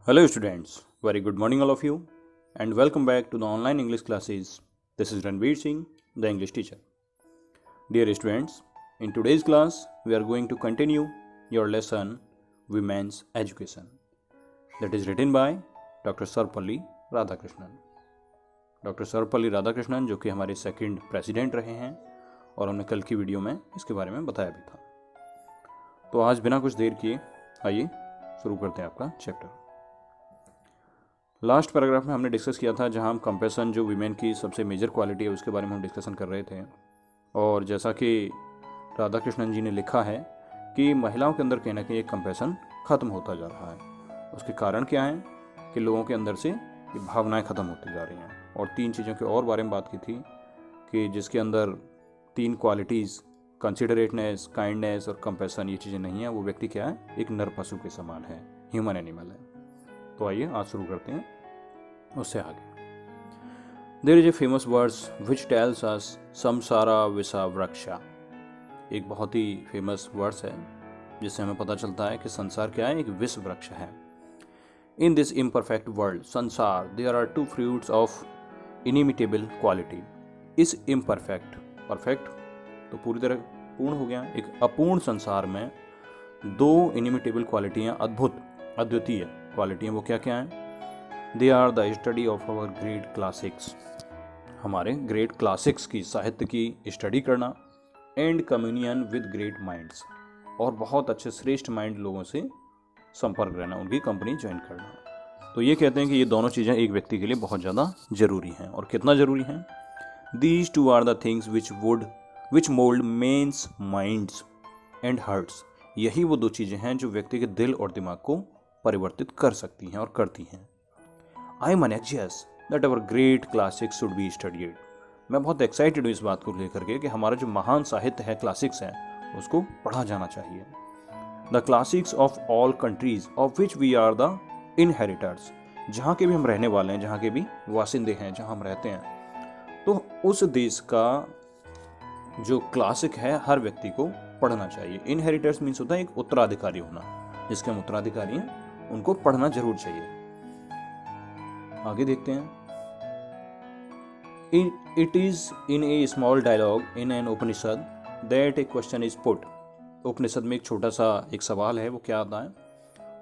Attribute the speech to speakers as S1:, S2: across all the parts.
S1: Hello students, very good morning all of you and welcome back to the online English classes. This is Ranveer Singh, the English teacher. Dear students, in today's class we are going to continue your lesson Women's Education that is written by Dr. Sarvapalli Radhakrishnan. Doctor Sarvepalli Radhakrishnan जो कि हमारे second president रहे हैं और हमने कल की video में इसके बारे में बताया भी था। तो आज बिना कुछ देर किए आइए शुरू करते हैं आपका चैप्टर। लास्ट पैराग्राफ में हमने डिस्कस किया था जहां हम कंपैशन जो वीमेन की सबसे मेजर क्वालिटी है उसके बारे में हम डिस्कशन कर रहे थे। और जैसा कि राधाकृष्णन जी ने लिखा है कि महिलाओं के अंदर कहीं ना कहीं एक कंपैशन ख़त्म होता जा रहा है। उसके कारण क्या है कि लोगों के अंदर से ये भावनाएं ख़त्म होती जा रही हैं। और तीन चीज़ों के और बारे में बात की थी कि जिसके अंदर तीन क्वालिटीज़ कंसिडरेटनेस, काइंडनेस और कंपैशन ये चीज़ें नहीं हैं, वो व्यक्ति क्या है, एक नर पशु के समान है, ह्यूमन एनिमल है। तो आइए आज शुरू करते हैं उससे आगे। There is a famous words which tells us संसारा विसा वृक्षा। एक बहुत ही फेमस वर्ड्स है जिससे हमें पता चलता है कि संसार क्या है, एक विष वृक्ष है। इन दिस इम्परफेक्ट वर्ल्ड संसार there are two fruits of inimitable quality. इस इम्परफेक्ट, परफेक्ट तो पूरी तरह पूर्ण हो गया, एक अपूर्ण संसार में दो इनिमिटेबल क्वालिटियाँ, अद्भुत अद्वितीय क्वालिटियाँ, वो क्या क्या हैं? They are the study of our great classics, हमारे ग्रेट क्लासिक्स की, साहित्य की स्टडी करना, and communion with great minds, और बहुत अच्छे श्रेष्ठ माइंड लोगों से संपर्क रहना, उनकी कंपनी ज्वाइन करना। तो ये कहते हैं कि ये दोनों चीज़ें एक व्यक्ति के लिए बहुत ज़्यादा ज़रूरी हैं। और कितना ज़रूरी हैं? These two are the things which mould men's minds and hearts. यही वो दो चीज़ें हैं जो व्यक्ति के दिल और दिमाग को परिवर्तित कर सकती हैं और करती हैं। I am anxious that our great classics should be studied. मैं बहुत एक्साइटेड हूँ इस बात को लेकर के कि हमारा जो महान साहित्य है, क्लासिक्स है, उसको पढ़ा जाना चाहिए। The classics of all countries of which we are the inheritors. जहाँ के भी हम रहने वाले हैं, जहाँ के भी वासिंदे हैं, जहाँ हम रहते हैं, तो उस देश का जो क्लासिक है हर व्यक्ति को पढ़ना चाहिए। इनहेरिटर्स मीन्स होता है एक उत्तराधिकारी होना, जिसके हम उत्तराधिकारी हैं उनको पढ़ना जरूर चाहिए। आगे देखते हैं। It is in a small dialogue in an Upanishad that a question is put. Upanishad में एक छोटा सा एक सवाल है, वो क्या आता है?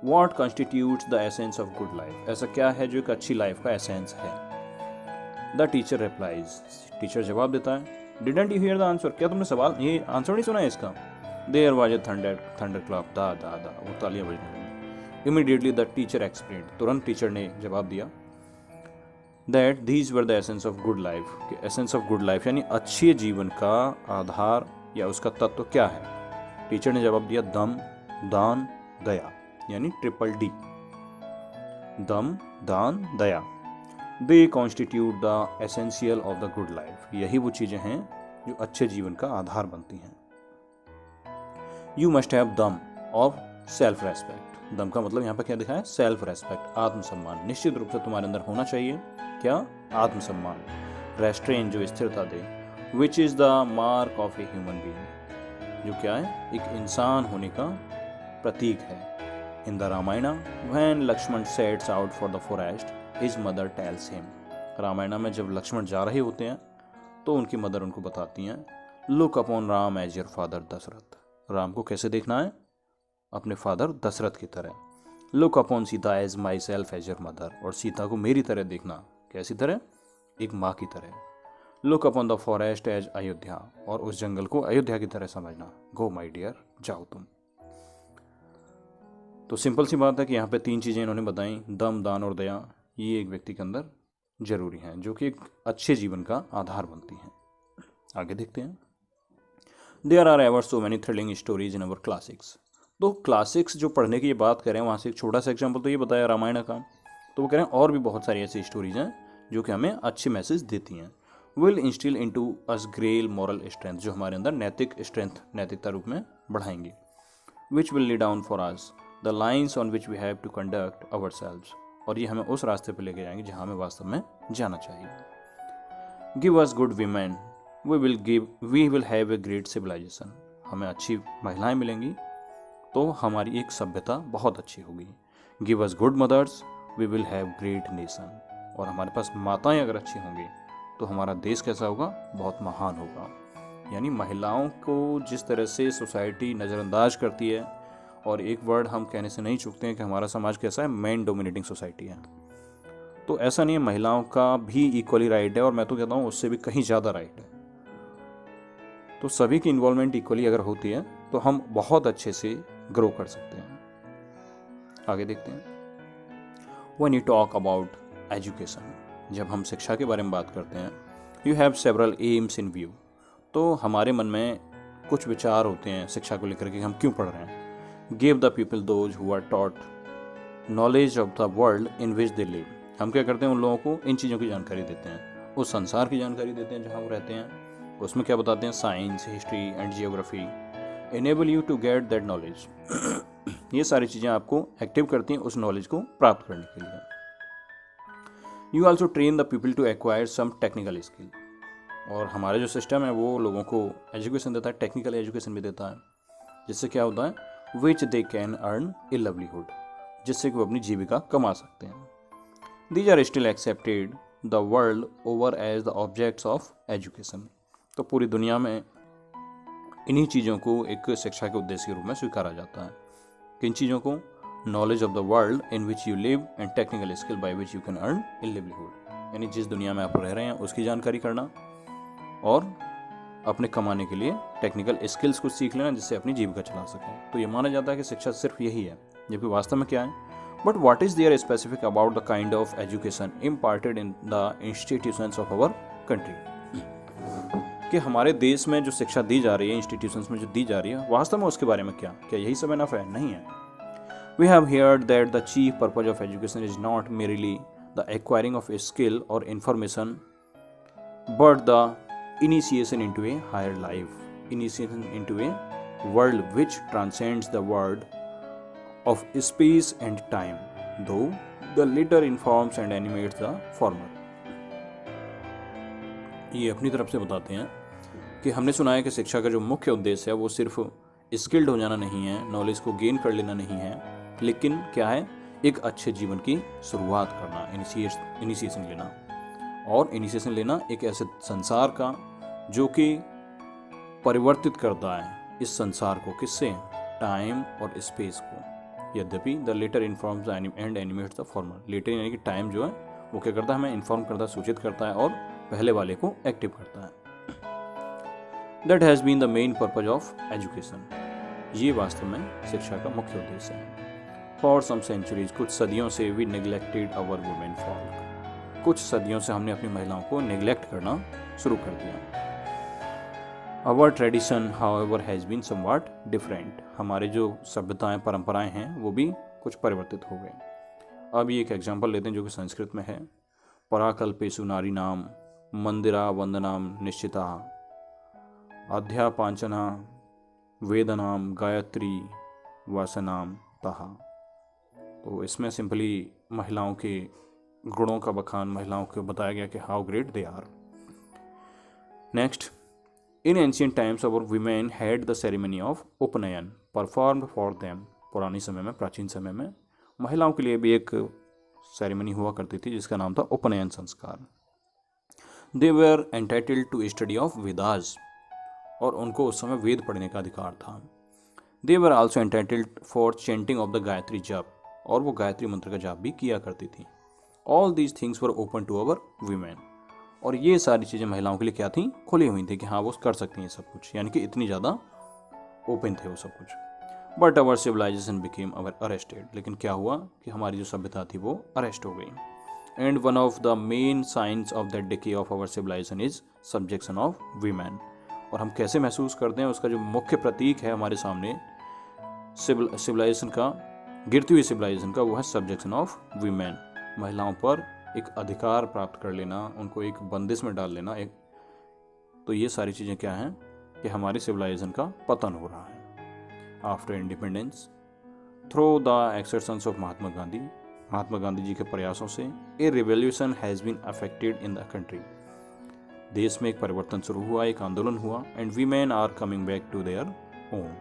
S1: What constitutes the essence of good life? ऐसा क्या है जो एक अच्छी लाइफ का एसेंस है? The teacher replies, टीचर जवाब देता है, Didn't you hear the answer? क्या तुमने सवाल, ये आंसर नहीं सुना है इसका? There was a thunderclap, दा दा दा, वो तालियां बजने लगी। Immediately the teacher explained, तुरंत टीचर ने जवाब दिया, that these were the essence of good life, कि essence of good life यानी अच्छे जीवन का आधार या उसका तत्व क्या है? टीचर ने जवाब दिया, दम, दान, दया, यानी ट्रिपल डी, दम, दान, दया। They constitute the essential of the good life. यही वो चीजें हैं जो अच्छे जीवन का आधार बनती हैं। यू मस्ट हैव दम ऑफ सेल्फ रेस्पेक्ट। दम का मतलब यहाँ पर क्या दिखा है? सेल्फ रेस्पेक्ट, आत्मसम्मान। निश्चित रूप से तुम्हारे अंदर होना चाहिए क्या? आत्मसम्मान। रेस्ट्रेन, जो स्थिरता दे, which is the mark of a human being, जो क्या है? एक इंसान होने का प्रतीक है। In the Ramayana, when Lakshman sets out for the forest, his mother tells him. Ramayan में जब लक्ष्मण जा रहे होते हैं तो उनकी मदर उनको बताती हैं, Look upon Ram as your father Dasharath. Ram को कैसे देखना है? अपने फादर दशरथ की तरह। Look upon Sita as myself as your mother। और सीता को मेरी तरह देखना। कैसी तरह? एक माँ की तरह। Look upon the forest as Ayodhya. और उस जंगल को अयोध्या की तरह समझना। Go my dear, जाओ तुम। तो सिंपल सी बात है कि यहाँ पे तीन चीज़ें इन्होंने बताई, दम, दान और दया, ये एक व्यक्ति के अंदर जरूरी हैं, जो कि एक अच्छे जीवन का आधार बनती हैं। आगे देखते हैं। There are ever so many thrilling stories in our classics. तो क्लासिक्स जो पढ़ने की ये बात करें, वहाँ से एक छोटा सा एग्जाम्पल तो ये बताया रामायण का, तो वो कह रहे हैं और भी बहुत सारी ऐसी स्टोरीज हैं जो कि हमें अच्छे मैसेज देती हैं। Will instil into us great moral strength, जो हमारे अंदर नैतिक स्ट्रेंथ, नैतिकता रूप में बढ़ाएंगी। Which will lay down for us the lines on which we have to conduct ourselves. और ये हमें उस रास्ते पर लेके जाएंगे जहाँ हमें वास्तव में जाना चाहिए। Give us good women we will have a great civilisation. हमें अच्छी महिलाएं मिलेंगी तो हमारी एक सभ्यता बहुत अच्छी होगी। Give us good mothers we will have great nation. और हमारे पास माताएं अगर अच्छी होंगी तो हमारा देश कैसा होगा, बहुत महान होगा। यानी महिलाओं को जिस तरह से सोसाइटी नज़रअंदाज करती है, और एक वर्ड हम कहने से नहीं चूकते हैं कि हमारा समाज कैसा है, मैन डोमिनेटिंग सोसाइटी है। तो ऐसा नहीं है, महिलाओं का भी इक्वली राइट है, और मैं तो कहता हूँ उससे भी कहीं ज़्यादा राइट है। तो सभी की इन्वॉल्वमेंट इक्वली अगर होती है तो हम बहुत अच्छे से ग्रो कर सकते हैं। आगे देखते हैं। When you talk about education, जब हम शिक्षा के बारे में बात करते हैं, you have several AIIMS in view. तो हमारे मन में कुछ विचार होते हैं शिक्षा को लेकर के, हम क्यों पढ़ रहे हैं। Give the people those who are taught knowledge of the world in which they live. हम क्या करते हैं, उन लोगों को इन चीज़ों की जानकारी देते हैं, उस संसार की जानकारी देते हैं जहाँ वो रहते हैं। उसमें क्या बताते हैं, science, history and geography. Enable you to get that knowledge. ये सारी चीज़ें आपको एक्टिव करती हैं उस नॉलेज को प्राप्त करने के लिए। You also train the people to acquire some technical skill. और हमारा जो सिस्टम है वो लोगों को एजुकेशन देता है, टेक्निकल एजुकेशन भी देता है, जिससे क्या होता है, which they can earn a livelihood, जिससे कि वो अपनी जीविका कमा सकते हैं। These are still accepted the world over as the objects of education. तो पूरी दुनिया में इन्हीं चीज़ों को एक शिक्षा के उद्देश्य के रूप में स्वीकारा जाता है। किन चीज़ों को, knowledge of the world in which you live and technical skill by which you can earn a livelihood. यानी जिस दुनिया में आप रह रहे हैं उसकी जानकारी करना, और अपने कमाने के लिए टेक्निकल स्किल्स को सीख लेना जिससे अपनी जीविका चला सकें। तो ये माना जाता है कि शिक्षा सिर्फ यही है, जबकि वास्तव में क्या है। But what is there specific about the kind of education imparted in the institutions of our country. कि हमारे देश में जो शिक्षा दी जा रही है, इंस्टीट्यूशंस में जो दी जा रही है, वास्तव में उसके बारे में क्या यही सब इनफ है? नहीं है। We have heard that the chief purpose of education is not merely the acquiring of a skill और information, but the initiation into a higher life, initiation into a world which transcends the world of space and time, though the latter informs and animates the former। ये अपनी तरफ से बताते हैं कि हमने सुना है कि शिक्षा का जो मुख्य उद्देश्य है वो सिर्फ स्किल्ड हो जाना नहीं है, नॉलेज को गेन कर लेना नहीं है, लेकिन क्या है, एक अच्छे जीवन की शुरुआत करना, इनिशिएशन लेना। और इनिशिएशन लेना एक ऐसे संसार का जो कि परिवर्तित करता है इस संसार को, किससे, टाइम और स्पेस को। यद्यपि the latter informs and animates the former. Latter यानी कि टाइम जो है वो क्या करता है, हमें इन्फॉर्म करता है, सूचित करता है, और पहले वाले को एक्टिव करता है। That has been the main purpose of education. ये वास्तव में शिक्षा का मुख्य उद्देश्य है। फॉर सम सेंचुरीज, कुछ सदियों से we neglected our women folk. कुछ सदियों से हमने अपनी महिलाओं को नेग्लेक्ट करना शुरू कर दिया। Our tradition however has been somewhat different. हमारे जो सभ्यताएं, परंपराएं हैं वो भी कुछ परिवर्तित हो गए। अब ये एक एग्जाम्पल लेते हैं जो कि संस्कृत में है। पराकल्पेषु नारी नाम मंदिरा वंदनाम निश्चिता, अध्यापांचना वेदनाम गायत्री वासनाम तहा। तो इसमें सिंपली महिलाओं के गुणों का बखान, महिलाओं को बताया गया कि how great they are. Next, in ancient times our women had the ceremony of upanayana performed for them. पुरानी समय में, प्राचीन समय में महिलाओं के लिए भी एक सेरेमनी हुआ करती थी जिसका नाम था उपनयन संस्कार। They were entitled to study of Vedas, और उनको उस समय वेद पढ़ने का अधिकार था। They were also entitled for chanting of the Gayatri जप, और वो गायत्री मंत्र का जाप भी किया करती थी। All these things were open to our women. और ये सारी चीज़ें महिलाओं के लिए क्या थी, खुली हुई थी कि हाँ वो कर सकती हैं सब कुछ, यानी कि इतनी ज़्यादा ओपन थे वो सब कुछ। But our civilisation became our arrested. लेकिन क्या हुआ कि हमारी जो सभ्यता थी वो अरेस्ट हो गई। And one of the main signs of the decay of our civilisation is subjection of women. और हम कैसे महसूस करते हैं, उसका जो मुख्य प्रतीक है हमारे सामने सिविलाइजेशन का, गिरती हुई सिविलाइजेशन का, वो है सब्जेक्शन ऑफ वीमेन। महिलाओं पर एक अधिकार प्राप्त कर लेना, उनको एक बंदिश में डाल लेना। एक तो ये सारी चीज़ें क्या हैं कि हमारी सिविलाइजेशन का पतन हो रहा है। After independence, through the exertions of Mahatma Gandhi ji के प्रयासों से, a revolution has been affected in the country. देश में एक परिवर्तन शुरू हुआ, एक आंदोलन हुआ। And women are coming back to their own.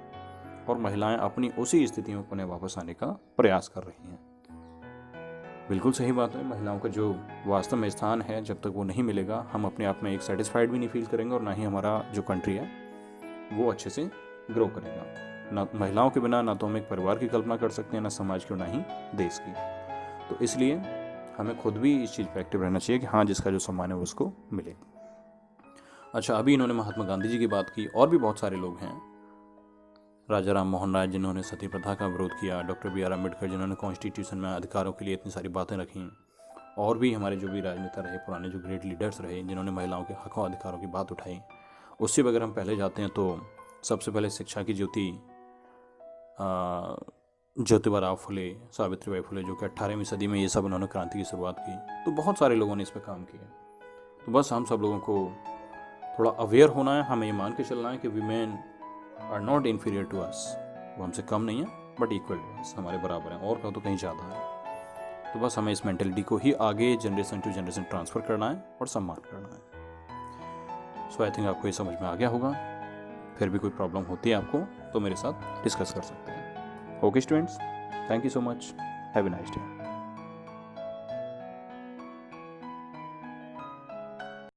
S1: और महिलाएं अपनी उसी स्थिति में पुनः वापस आने का प्रयास कर रही हैं। बिल्कुल सही बात है। महिलाओं का जो वास्तव में स्थान है, जब तक वो नहीं मिलेगा, हम अपने आप में एक सेटिस्फाइड भी नहीं फील करेंगे और ना ही हमारा जो कंट्री है वो अच्छे से ग्रो करेगा। ना महिलाओं के बिना ना तो हम एक परिवार की कल्पना कर सकते हैं, ना समाज की, ना ही देश की। तो इसलिए हमें खुद भी इस चीज़ पर एक्टिव रहना चाहिए कि हाँ, जिसका जो सम्मान है वो उसको मिले। अच्छा, अभी इन्होंने महात्मा गांधी जी की बात की, और भी बहुत सारे लोग हैं। राजा राम मोहन राय जिन्होंने सती प्रथा का विरोध किया, डॉक्टर बी.आर. अम्बेडकर जिन्होंने कॉन्स्टिट्यूशन में अधिकारों के लिए इतनी सारी बातें रखी, और भी हमारे जो भी राजनेता रहे, पुराने जो ग्रेट लीडर्स रहे, जिन्होंने महिलाओं के हकों अधिकारों की बात उठाई। उससे अगर हम पहले जाते हैं तो सबसे पहले शिक्षा की ज्योति ज्योतिबा फुले, सावित्रीबाई फुले, जो कि 18वीं सदी में ये सब उन्होंने क्रांति की शुरुआत की। तो बहुत सारे लोगों ने इस पर काम किया। तो बस हम सब लोगों को थोड़ा अवेयर होना है, हमें ये मान के चलना है कि women are not inferior to us, वो हमसे कम नहीं है बट इक्वल टू अस, हमारे बराबर हैं, और कहो तो कहीं ज़्यादा है। तो बस हमें इस मेंटेलिटी को ही आगे जनरेशन टू जनरेशन ट्रांसफ़र करना है और सम्मान करना है। सो आई थिंक आपको ये समझ में आ गया होगा। फिर भी कोई प्रॉब्लम होती है आपको तो मेरे साथ डिस्कस कर सकते हैं। Okay students, thank you so much, have a nice day.